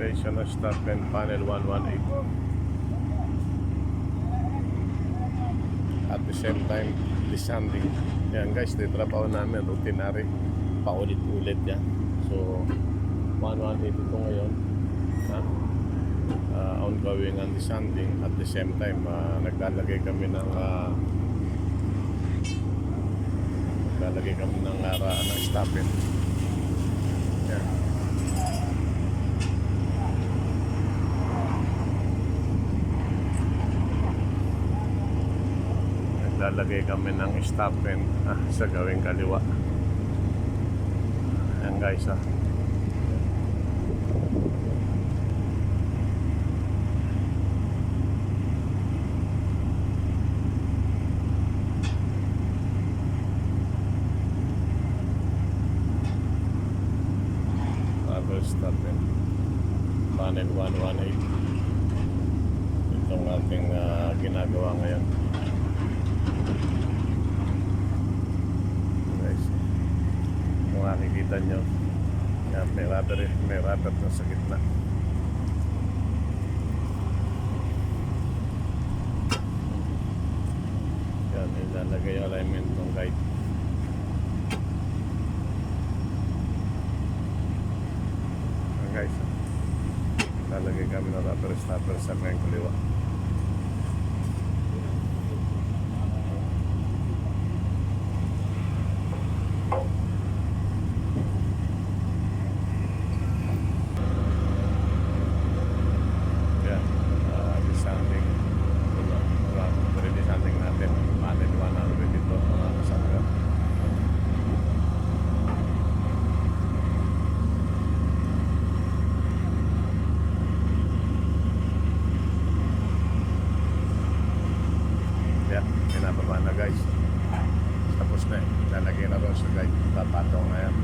installation ng stop and panel 118. At the same time, descending. Yan guys, trabaho namin, routinary, paulit-ulit yan. So, 118 ito ngayon. Ongoing and descending. At the same time, naglalagay kami ng stop and yan. Naglalagay kami ng stop and sa gawing kaliwa. Ayan guys stop and panel 118. Itong ating ginagawa ngayon guys. Kung makikita nyo yan, may rubber na sa gitna. Yan, ilalagay yung alignment ng guide. Guys, lalagay kami ng rubber stopper sa may kaliwa. Yan, descending. Descending natin. Panel 100 ito, mga kasangga. Pinababa na guys. Tapos na lalagay na rin sa guide. Papatong na yan.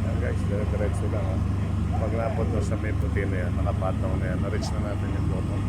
Yan guys, diretso lang pag napot sa may puti na yan, nakapatong na yan, na-reach na natin yung bottom.